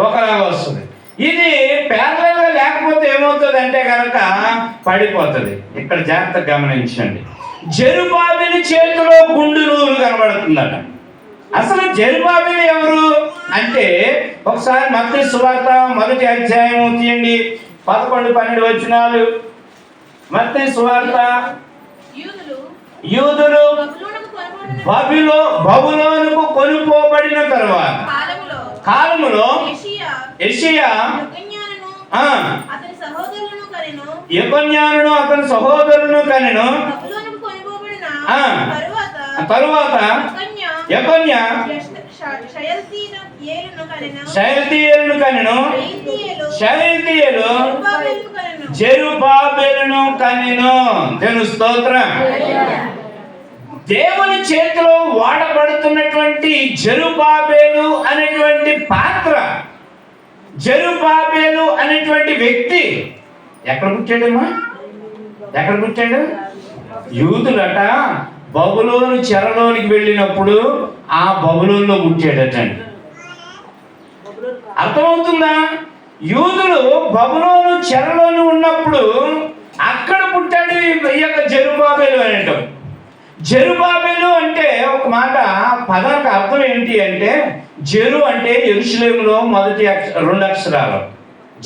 ఒకలాగా వస్తుంది. ఇది ప్యారలల్ గా లేకపోతే ఏమవుతుంది అంటే కనుక పడిపోతుంది. ఇక్కడ జాగ్రత్తగా గమనించండి. జెరుబ్బాబెలు చేతిలో గుండు నూలు కనబడుతుందట. అసలు జెరుబ్బాబెలు ఎవరు అంటే ఒకసారి మత్తయి సువార్త 1వ అధ్యాయం తీయండి, 11-12 వచనాలు. మత్తయి సువార్త. యూదులు బబులోనుకు కొనుపోబడిన తరువాత కాలములో యెషయా యెకొన్యానును అతని సహోదరులను కనెను. తరువాత యెకొన్యా షయల్తీయేలును కనెను. షయల్తీయేలు జెరుబ్బాబెలును కనెను. దేవుని స్తోత్రం. దేవుని చేతిలో వాడబడుతున్నటువంటి జెరుబ్బాబెలు అనేటువంటి పాత్ర, జెరుబ్బాబెలు అనేటువంటి వ్యక్తి ఎక్కడ పుట్టాడమ్మా? ఎక్కడ పుట్టాడు? యూదులట బబులోను చెరలోనికి వెళ్ళినప్పుడు ఆ బబులోనులో పుట్టాడటండి. అర్థమవుతుందా? యూదులు బబులోను చెరలోని ఉన్నప్పుడు అక్కడ పుట్టాడు ఈ యొక్క జెరుబ్బాబెలు అనేటం. జెరుబ్బాబెలు అంటే ఒక మాట పదానికి అర్థం ఏంటి అంటే, జెరు అంటే యెరూషలేములో మొదటి 2 అక్షరాలు.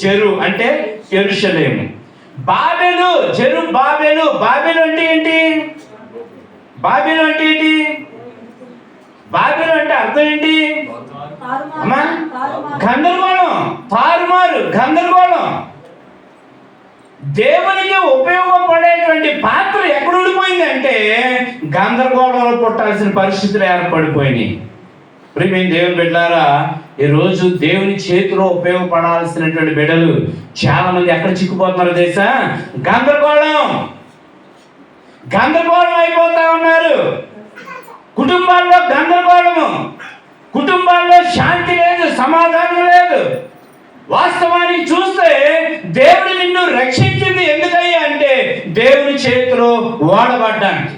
జెరు అంటే యెరూషలేము. బాబెలు, జెరుబ్బాబెలు. బాబెలు అంటే ఏంటి? బాబెలు అంటే ఏంటి? బాబెలు అంటే అర్థం ఏంటి అమ్మా? గందరగోళం, తారుమారు, గందరగోళం. దేవునికి ఉపయోగపడేటువంటి పాత్ర ఎక్కడ ఉండిపోయింది అంటే గందరగోళంలో పుట్టాల్సిన పరిస్థితులు ఏర్పడిపోయినాయి. ప్రియమైన దేవుని బిడ్డలారా, ఈరోజు దేవుని చేతిలో ఉపయోగపడాల్సినటువంటి బిడ్డలు చాలా మంది ఎక్కడ చిక్కుపోతున్నారు తెలుసా? గందరగోళం అయిపోతా ఉన్నారు. కుటుంబాల్లో గందరగోళము, కుటుంబాల్లో శాంతి లేదు, సమాధానం లేదు. వాస్తవానికి చూస్తే దేవుడు నిన్ను రక్షించింది ఎందుకయ్యా అంటే దేవుని చేతిలో వాడబడ్డానికి,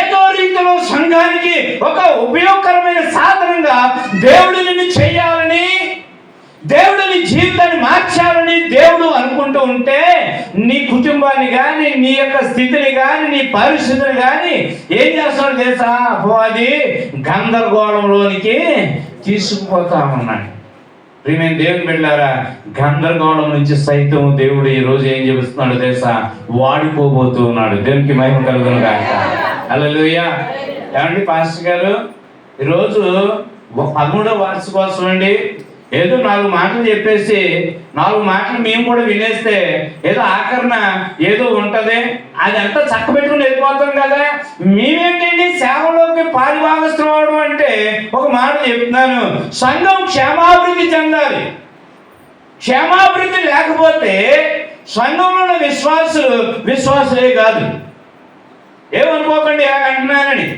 ఏదో రీతిలో సంఘానికి ఒక ఉపయోగకరమైన సాధనంగా దేవుడు నిన్ను చేయాలని, దేవుడు నీ జీవితాన్ని మార్చాలని దేవుడు అనుకుంటూ ఉంటే నీ కుటుంబాన్ని కానీ, నీ యొక్క స్థితిని కానీ, నీ పరిస్థితిని కానీ ఏం చేస్తాడు తెలుసా? అది గందరగోళంలోనికి తీసుకుపోతా ఉన్నాడు. ప్రియమైన దేవుని బిడ్డలారా, గందరగోళం నుంచి సైతం దేవుడు ఈ రోజు ఏం చెబుతున్నాడు తెలుసా? వాడిపోబోతూ ఉన్నాడు. దేవునికి మహిమ కలుగును గాక. హల్లెలూయా. ఏమండి పాస్టర్ గారు, ఈరోజు 13వ వార్షికోత్సవం అండి. ఏదో 4 మాటలు చెప్పేసి 4 మాటలు మేము కూడా వినేస్తే ఏదో ఆఖరణ ఏదో ఉంటది, అది అంతా చక్కబెట్టుకుని వెళ్ళిపోతాం కదా. మేమేంటండి సేవలోకి పారిభాగస్తులు అవడం అంటే ఒక మాట చెప్తున్నాను, సంఘం క్షేమాభివృద్ధి చెందాలి. క్షేమాభివృద్ధి లేకపోతే సంఘంలో ఉన్న విశ్వాసులే కాదు. ఏమనుకోకండి అంటున్నానని,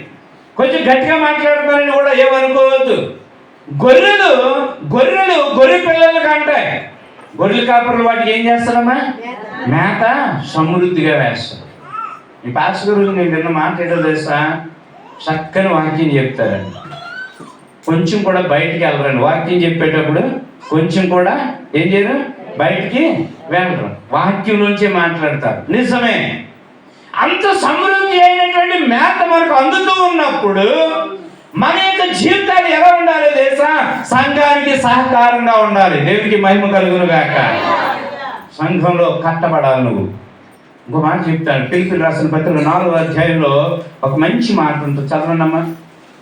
కొంచెం గట్టిగా మాట్లాడుతున్నానని కూడా ఏమనుకోవద్దు. గొర్రెలు గొర్రె పిల్లలు కంటాయి. గొర్రెల కాపరులు వాటికి ఏం చేస్తారమ్మా? మేత సమృద్ధిగా వేస్తారు. ఈ పాస్టర్ గారు నేను విన్న మాట ఏంటో తెలుసా? చక్కని వాక్యం చెప్తారండి. కొంచెం కూడా బయటికి వెళ్ళరండి. వాక్యం చెప్పేటప్పుడు కొంచెం కూడా ఏం చేయరు, బయటికి వెళ్ళరు. వాక్యం నుంచే మాట్లాడతారు. నిజమే, అంత సమృద్ధి అయినటువంటి మేత మనకు అందుతూ ఉన్నప్పుడు మన యొక్క జీవితాలు ఎలా ఉండాలి తెలుసా? సంఘానికి సహకారంగా ఉండాలి. దేవునికి మహిమ కలుగును గాక. సంఘంలో కట్టబడాలి నువ్వు. ఇంకో మాట చెప్తాను. ఫిలిప్పీయులకు రాసిన పత్రిక 4వ అధ్యాయంలో ఒక మంచి మాట ఉంటుంది, చదవండమ్మా.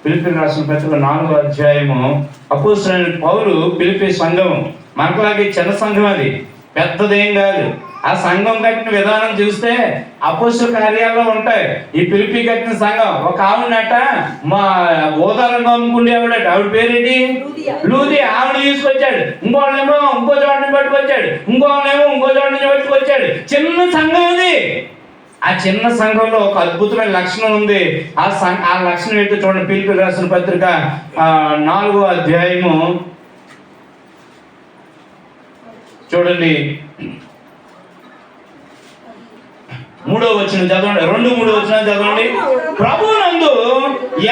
ఫిలిప్పీయులకు రాసిన పత్రిక 4వ అధ్యాయము. అపోస్తలుడైన పౌలు ఫిలిప్పీ సంఘం మనకులాగే చిన్న సంఘం, అది పెద్దదేం కాదు. ఆ సంఘం కట్టిన విధానం చూస్తే అపోస్తల కార్యాల్లో ఉంటాయి. ఈ ఫిలిప్పీ కట్టిన సంఘం ఒక ఆవిడనట మా ఓదారంగా అమ్ముకునేవాడట. ఆవిడ పేరేంటి? లూది. ఆవిడ తీసుకొచ్చాడు. ఇంకోళ్ళేమో ఇంకో చోట నుంచి పట్టుకొచ్చాడు, ఇంకోళ్ళేమో ఇంకో చోట నుంచి పట్టుకొచ్చాడు. చిన్న సంఘం ఇది. ఆ చిన్న సంఘంలో ఒక అద్భుతమైన లక్షణం ఉంది. ఆ లక్షణం ఏంటో చూడండి. ఫిలిప్పీయులకు రాసిన పత్రిక 4వ అధ్యాయము చూడండి, 3వ వచనం చదవండి. 2-3 వచనాలు చదవండి. ప్రభువునందు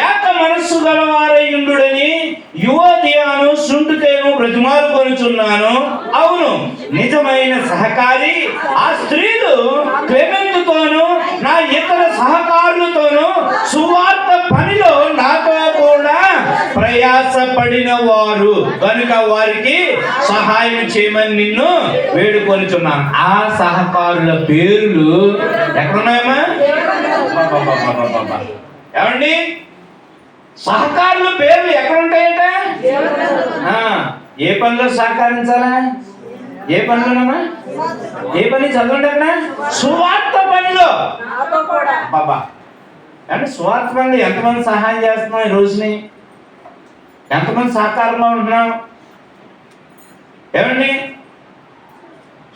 ఏక మనస్సు గలవారయుండుడని యువతియాను సుంటుతేను బ్రతిమాలుకొనుచున్నాను. అవును, నిజమైన సహకారి ఆ స్త్రీలు క్లెమెంతుతోను నా ఇతర సహకారులతోను సువార్త పనిలో నాతో కూడా ప్రయాసపడిన వారు కనుక వారికి సహాయం చేయమని నిన్ను వేడుకొనుచున్నాను. ఆ సహకారుల పేర్లు ఎక్కడున్నాయమ్మా? ఏమండి, సహకారుల పేర్లు ఎక్కడుంటాయట? ఏ పనిలో సహకరించాలా? ఏ పనిలోనమ్మా? ఏ పని చదవండి అన్నా? సువార్త పనిలో. బాబా అంటే సువార్త పనిలో ఎంతమంది సహాయం చేస్తున్నాం ఈ రోజుని? ఎంతమంది సహకారంగా ఉంటున్నాం? ఏమండి,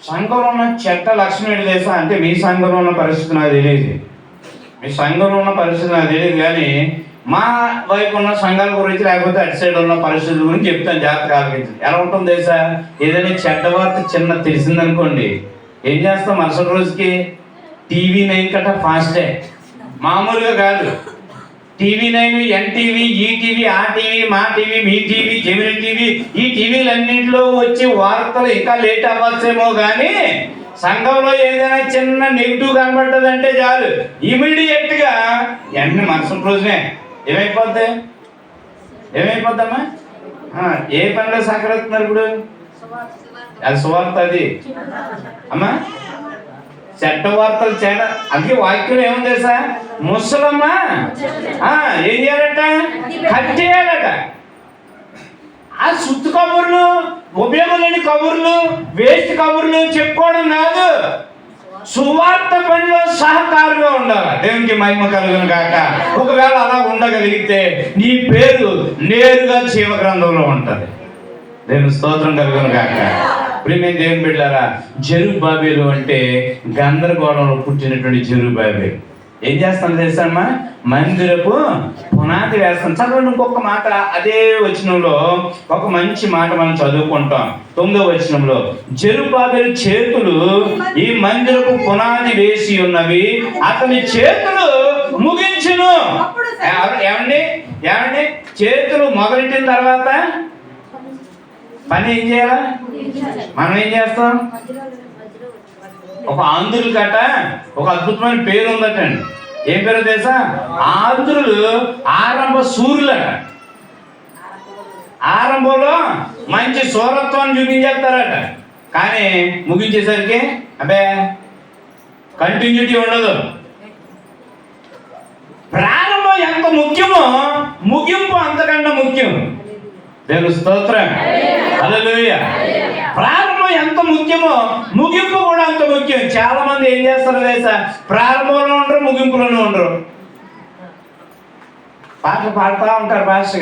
సంఘంలో ఉన్న చెడ్డ లక్షణం ఏంటి తెలుసా? అంటే మీ సంఘంలో ఉన్న పరిస్థితి నాకు తెలియదు, మీ సంఘంలో ఉన్న పరిస్థితి నాకు తెలియదు, కానీ మా వైపు ఉన్న సంఘాల గురించి లేకపోతే అటు సైడ్ ఉన్న పరిస్థితుల గురించి చెప్తాను. జాగ్రత్తగా ఆలోచించి ఎలా ఉంటుంది తెలుసా? ఏదైనా చెడ్డ వార్త చిన్న తెలిసిందనుకోండి, ఏం చేస్తాం? మరుసటి రోజుకి TV9 కట్ట ఫాస్టే, మామూలుగా కాదు. TV9, NTV, ఈటీవీ, ఆ టీవీ, మా టీవీ, మీ టీవీ, జెమిని టీవీ, ఈ టీవీలన్నింటిలో వచ్చి వార్తలు ఇంకా లేట్ అవ్వచ్చేమో కానీ సంఘంలో ఏదైనా చిన్న నెగిటివ్ కనబడ్డదంటే చాలు, ఇమీడియట్గా ఎన్ని మరుసటి రోజునే ఏమైపోద్దమ్మా? ఏ పనిలో సహకరిస్తున్నారు ఇప్పుడు? అది సువార్త. అది అమ్మా చెడ్డ వార్తలు చేయడం. అందుకే వాక్యం ఏముంది తెలుసా? ముసలమ్మ ఏం చేయాలట? కట్టేయాలట. ఆ సుత్తు కబుర్లు, ఉపయోగం లేని కబుర్లు, వేస్ట్ కబుర్లు చెప్పుకోవడం కాదు. సువార్త పనిలో సహకారుగా ఉండాలి. దేవునికి మహిమ కలుగును గాక. ఒకవేళ అలా ఉండగలిగితే నీ పేరు నేరుగా జీవ గ్రంథంలో ఉంటుంది. దేవుని స్తోత్రం కలుగును గాక. ప్రియమైన దేవుని బిడ్డలారా, జెరుబ్బాబెలు అంటే గందరగోళంలో పుట్టినటువంటి జెరుబ్బాబెలు ఏం చేస్తాను తెలుసమ్మా? మందిరపు పునాది వేస్తాను. చదవండి ఇంకొక మాట, అదే వచనంలో ఒక మంచి మాట మనం చదువుకుంటాం. 9వ వచనంలో, జెరుబ్బాబెలు చేతులు ఈ మందిరపు పునాది వేసి ఉన్నవి, అతని చేతులు ముగించును. ఏమండి ఏమండి చేతులు మొదలెట్టిన తర్వాత పని ఏం చేయాలా? మనం ఏం చేస్తాం? ఒక ఆంధ్రులు గట ఒక అద్భుతమైన పేరు ఉందటండి. ఏం పేరు తెలుసా? ఆంధ్రులు ఆరంభ సూర్యులట. ఆరంభంలో మంచి సౌరత్వాన్ని చూపించేస్తారట, కానీ ముగించేసరికి అబ్బే కంటిన్యూటీ ఉండదు. ప్రారంభం ఎంత ముఖ్యమో ముగింపు అంతకన్నా ముఖ్యం. దేవుని స్తోత్రం, హల్లెలూయా. ప్రారంభం ఎంత ముఖ్యమో ముగింపు కూడా అంత ముఖ్యం. చాలా మంది ఏం చేస్తారో తెలుసా? ప్రారంభంలో ఉండరు, ముగింపులోనే ఉండరు. పాటలు పాడుతూ ఉంటారు.